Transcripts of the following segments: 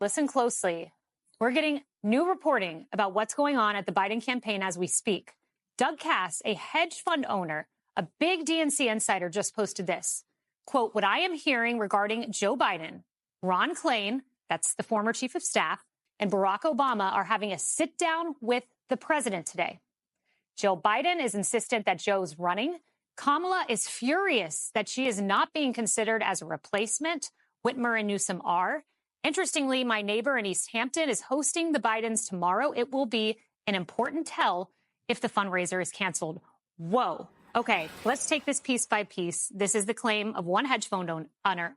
Listen closely. We're getting new reporting about what's going on at the Biden campaign as we speak. Doug Cass, a hedge fund owner, a big DNC insider, just posted this. Quote, what I am hearing regarding Joe Biden, Ron Klain, that's the former chief of staff, and Barack Obama are having a sit down with the president today. Joe Biden is insistent that Joe's running. Kamala is furious that she is not being considered as a replacement. Whitmer and Newsom are. Interestingly, my neighbor in East Hampton is hosting the Bidens tomorrow. It will be an important tell if the fundraiser is canceled. Whoa. Okay, let's take this piece by piece. This is the claim of one hedge fund owner.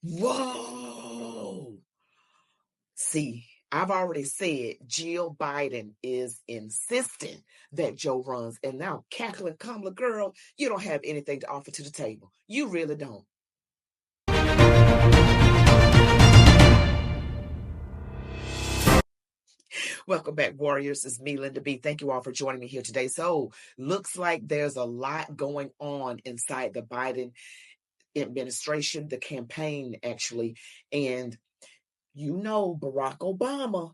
Whoa. See, I've already said Jill Biden is insisting that Joe runs. And now, cackling Kamala, girl, you don't have anything to offer to the table. You really don't. Welcome back, Warriors. It's me, Linda B. Thank you all for joining me here today. So, looks like there's a lot going on inside the Biden administration, the campaign, actually. And you know, Barack Obama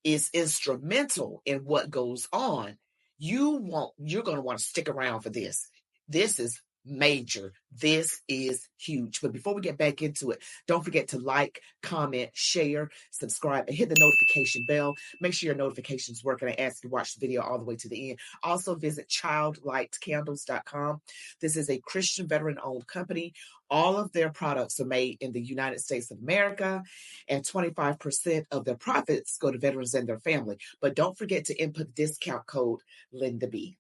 is instrumental in what goes on. You're going to want to stick around for this. This is major. This is huge. But before we get back into it, don't forget to like, comment, share, subscribe, and hit the notification bell. Make sure your notifications work, and I ask you to watch the video all the way to the end. Also, visit childlightcandles.com. This is a Christian veteran-owned company. All of their products are made in the United States of America, and 25% of their profits go to veterans and their family. But don't forget to input the discount code LindaB.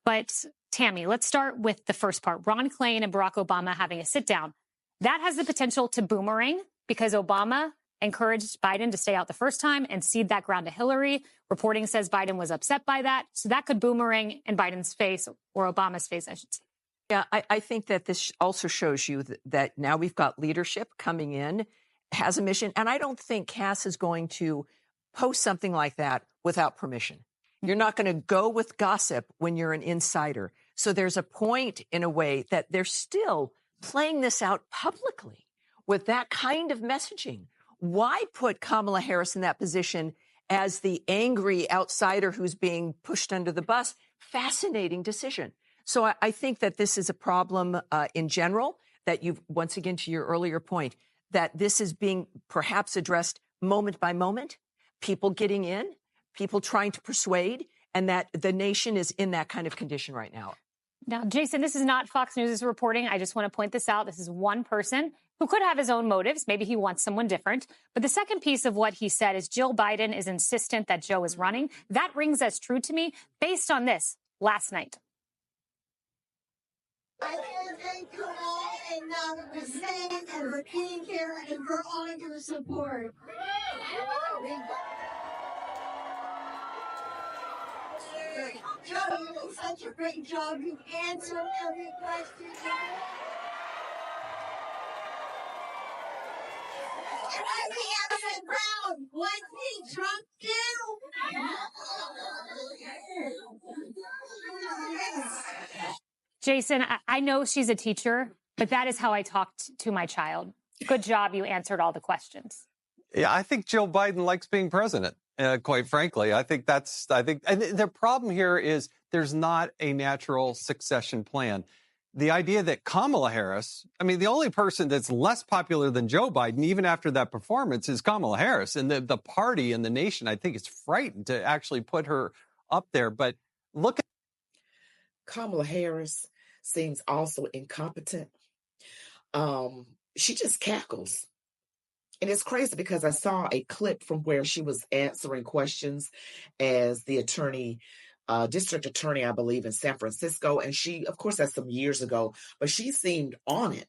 But Tammy, let's start with the first part. Ron Klain and Barack Obama having a sit down. That has the potential to boomerang because Obama encouraged Biden to stay out the first time and cede that ground to Hillary. Reporting says Biden was upset by that. So that could boomerang in Biden's face, or Obama's face, I should say. Yeah, I think that this also shows you that now we've got leadership coming in, has a mission. And I don't think Cass is going to post something like that without permission. You're not going to go with gossip when you're an insider. So there's a point, in a way, that they're still playing this out publicly with that kind of messaging. Why put Kamala Harris in that position as the angry outsider who's being pushed under the bus? Fascinating decision. So I think that this is a problem in general, that you've, once again, to your earlier point, that this is being perhaps addressed moment by moment, people getting in, people trying to persuade, and that the nation is in that kind of condition right now. Now, Jason, this is not Fox News' reporting. I just want to point this out. This is one person who could have his own motives. Maybe he wants someone different. But the second piece of what he said is Jill Biden is insistent that Joe is running. That rings as true to me based on this last night. I can't thank you all enough for staying and for being here and for all your support. Joe, you did such a great job. You answered every question. And I reacted Brown. What did Trump do? Jason, I know she's a teacher, but that is how I talked to my child. Good job. You answered all the questions. Yeah, I think Joe Biden likes being president, quite frankly. And the problem here is there's not a natural succession plan. The idea that Kamala Harris, I mean, the only person that's less popular than Joe Biden, even after that performance, is Kamala Harris. And the party and the nation, I think, is frightened to actually put her up there. But look at Kamala Harris seems also incompetent. She just cackles. And it's crazy because I saw a clip from where she was answering questions as the district attorney, I believe, in San Francisco. And she, of course, that's some years ago, but she seemed on it.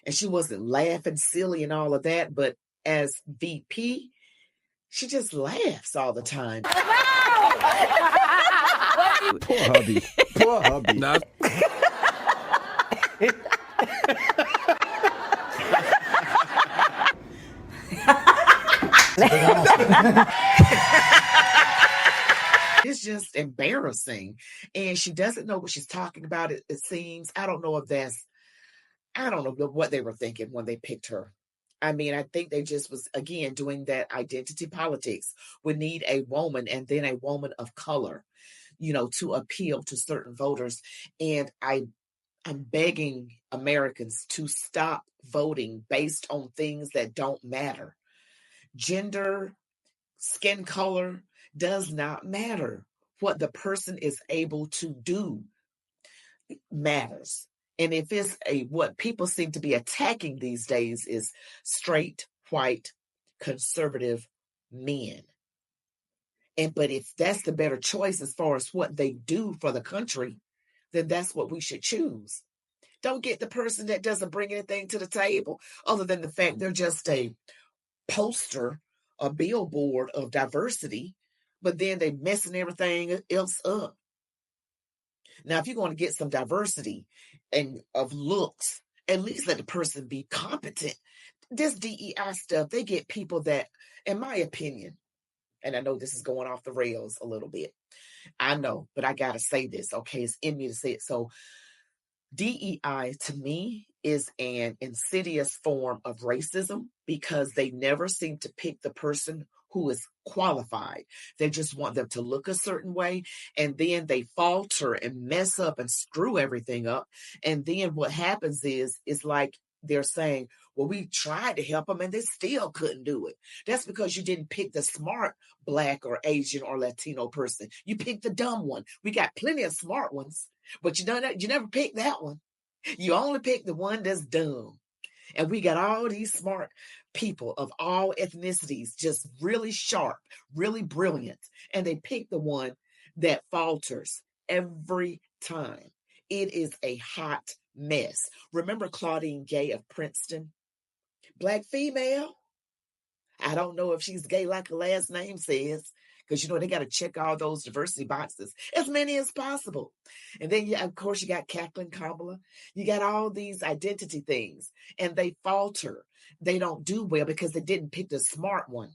And she wasn't laughing silly and all of that. But as VP, she just laughs all the time. Poor hubby. Poor hubby. Nah. It's just embarrassing. And she doesn't know what she's talking about, it seems. I don't know if that's I don't know what they were thinking when they picked her. I mean, I think they just was, again, doing that identity politics. We need a woman and then a woman of color, to appeal to certain voters. And I'm begging Americans to stop voting based on things that don't matter. Gender, skin color does not matter. What the person is able to do matters. And if it's what people seem to be attacking these days is straight, white, conservative men. But if that's the better choice as far as what they do for the country, then that's what we should choose. Don't get the person that doesn't bring anything to the table other than the fact they're just a poster, a billboard of diversity, but then they messing everything else up. Now, if you're going to get some diversity and of looks, at least let the person be competent. This DEI stuff, they get people that, in my opinion, and I know this is going off the rails a little bit. I know, but I got to say this, okay? It's in me to say it. So DEI, to me, is an insidious form of racism because they never seem to pick the person who is qualified. They just want them to look a certain way, and then they falter and mess up and screw everything up. And then what happens is like they're saying, well, we tried to help them and they still couldn't do it. That's because you didn't pick the smart Black or Asian or Latino person. You picked the dumb one. We got plenty of smart ones, but you never picked that one. You only picked the one that's dumb. And we got all these smart people of all ethnicities, just really sharp, really brilliant. And they pick the one that falters every time. It is a hot mess. Remember Claudine Gay of Princeton? Black female. I don't know if she's gay like her last name says, because, they got to check all those diversity boxes, as many as possible. And then, of course, you got Kathleen Kamala. You got all these identity things, and they falter. They don't do well because they didn't pick the smart one.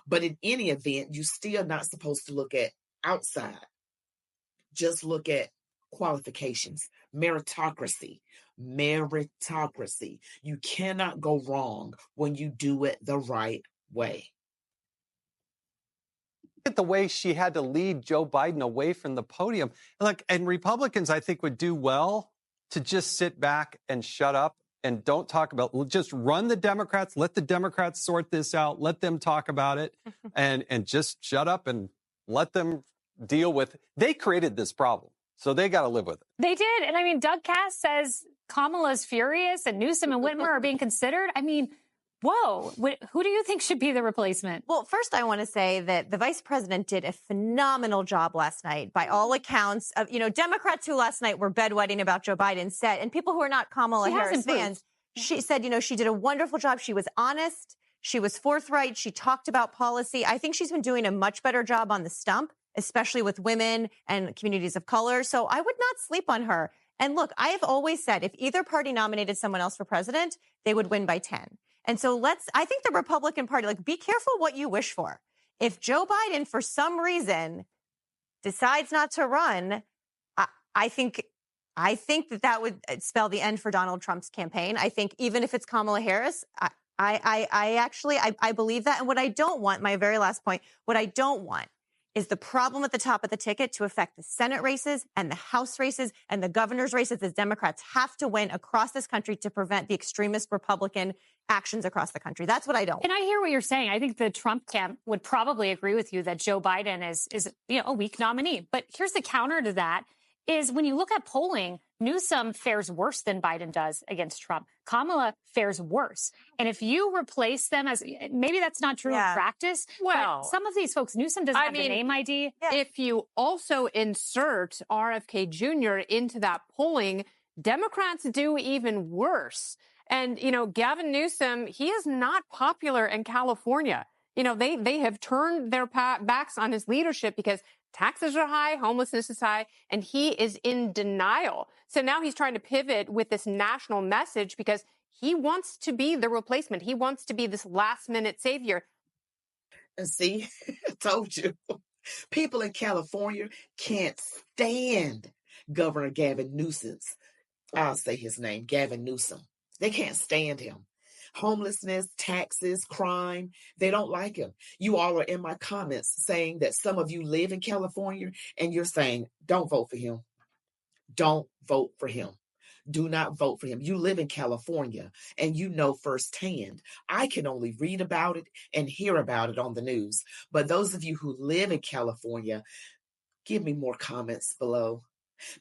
But in any event, you're still not supposed to look at outside. Just look at qualifications, meritocracy. You cannot go wrong when you do it the right way. At the way she had to lead Joe Biden away from the podium. And Republicans, I think, would do well to just sit back and shut up and don't talk about, just run the Democrats, let the Democrats sort this out, let them talk about it, and just shut up and let them deal with it. They created this problem, so they got to live with it. They did. And I mean, Doug Cass says Kamala's furious and Newsom and Whitmer are being considered. I mean, whoa, who do you think should be the replacement? Well, first, I want to say that the vice president did a phenomenal job last night, by all accounts. Of Democrats who last night were bedwetting about Joe Biden said, and people who are not Kamala Harris fans, she said, she did a wonderful job. She was honest. She was forthright. She talked about policy. I think she's been doing a much better job on the stump, especially with women and communities of color. So I would not sleep on her. And look, I have always said if either party nominated someone else for president, they would win by 10. And so I think the Republican Party, be careful what you wish for. If Joe Biden, for some reason, decides not to run, I think that would spell the end for Donald Trump's campaign. I think even if it's Kamala Harris, I believe that. And what I don't want, my very last point, what I don't want is the problem at the top of the ticket to affect the Senate races and the House races and the governor's races. The Democrats have to win across this country to prevent the extremist Republican actions across the country. That's what I don't want. And I hear what you're saying. I think the Trump camp would probably agree with you that Joe Biden is a weak nominee. But here's the counter to that is when you look at polling, Newsom fares worse than Biden does against Trump. Kamala fares worse. And if you replace them as, maybe that's not true in practice, but some of these folks, Newsom doesn't have the name ID. Yeah. If you also insert RFK Jr. into that polling, Democrats do even worse. And, Gavin Newsom, he is not popular in California. They have turned their backs on his leadership because taxes are high, homelessness is high, and he is in denial. So now he's trying to pivot with this national message because he wants to be the replacement. He wants to be this last-minute savior. And see, I told you, people in California can't stand Governor Gavin Newsom. I'll say his name, Gavin Newsom. They can't stand him. Homelessness, taxes, crime, they don't like him. You all are in my comments saying that some of you live in California and you're saying, don't vote for him. Don't vote for him. Do not vote for him. You live in California and you know firsthand. I can only read about it and hear about it on the news. But those of you who live in California, give me more comments below,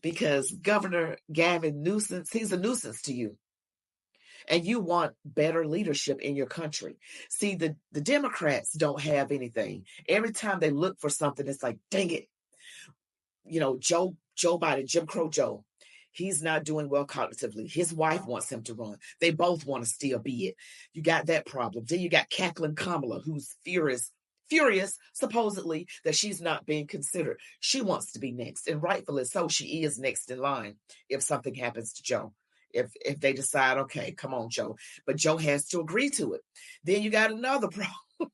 because Governor Gavin Newsom, he's a nuisance to you. And you want better leadership in your country. See, the Democrats don't have anything. Every time they look for something, it's like, dang it. You know, Joe Biden, Jim Crow Joe, he's not doing well cognitively. His wife wants him to run. They both want to still be it. You got that problem. Then you got cackling Kamala, who's furious, supposedly, that she's not being considered. She wants to be next, and rightfully so. She is next in line if something happens to Joe. If they decide, okay, come on, Joe. But Joe has to agree to it. Then you got another problem.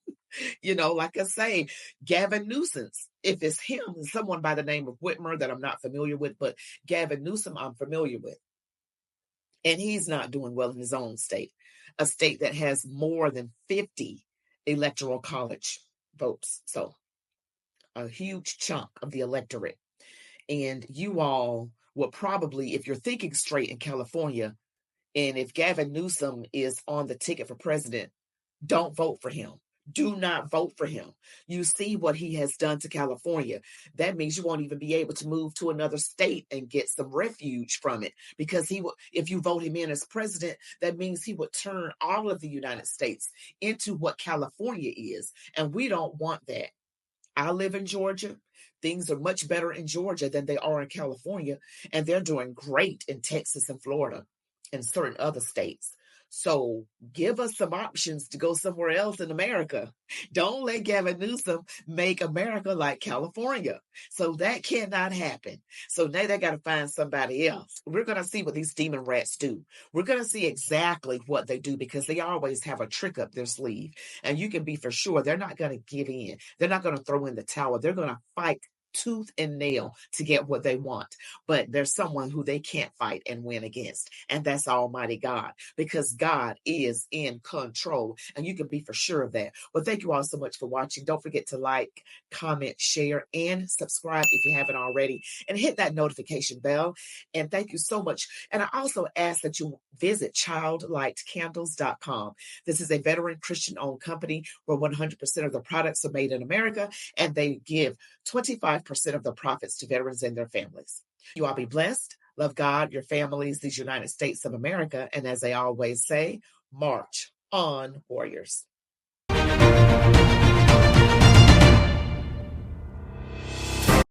You know, like I say, Gavin Newsom, if it's him, someone by the name of Whitmer that I'm not familiar with, but Gavin Newsom I'm familiar with. And he's not doing well in his own state, a state that has more than 50 electoral college votes. So a huge chunk of the electorate. And you all will probably, if you're thinking straight in California, and if Gavin Newsom is on the ticket for president, don't vote for him. Do not vote for him. You see what he has done to California. That means you won't even be able to move to another state and get some refuge from it, because he will, if you vote him in as president, that means he would turn all of the United States into what California is. And we don't want that. I live in Georgia. Things are much better in Georgia than they are in California. And they're doing great in Texas and Florida and certain other states. So give us some options to go somewhere else in America. Don't let Gavin Newsom make America like California. So that cannot happen. So now they got to find somebody else. We're going to see what these demon rats do. We're going to see exactly what they do, because they always have a trick up their sleeve. And you can be for sure they're not going to give in. They're not going to throw in the towel. They're going to fight tooth and nail to get what they want. But there's someone who they can't fight and win against, and that's Almighty God, because God is in control, and you can be for sure of that. Well, thank you all so much for watching. Don't forget to like, comment, share, and subscribe if you haven't already, and hit that notification bell. And thank you so much. And I also ask that you visit childlightcandles.com. This is a veteran Christian-owned company where 100% of the products are made in America, and they give 25% of the profits to veterans and their families. You all be blessed. Love God, your families, these United States of America. And as I always say, march on, warriors.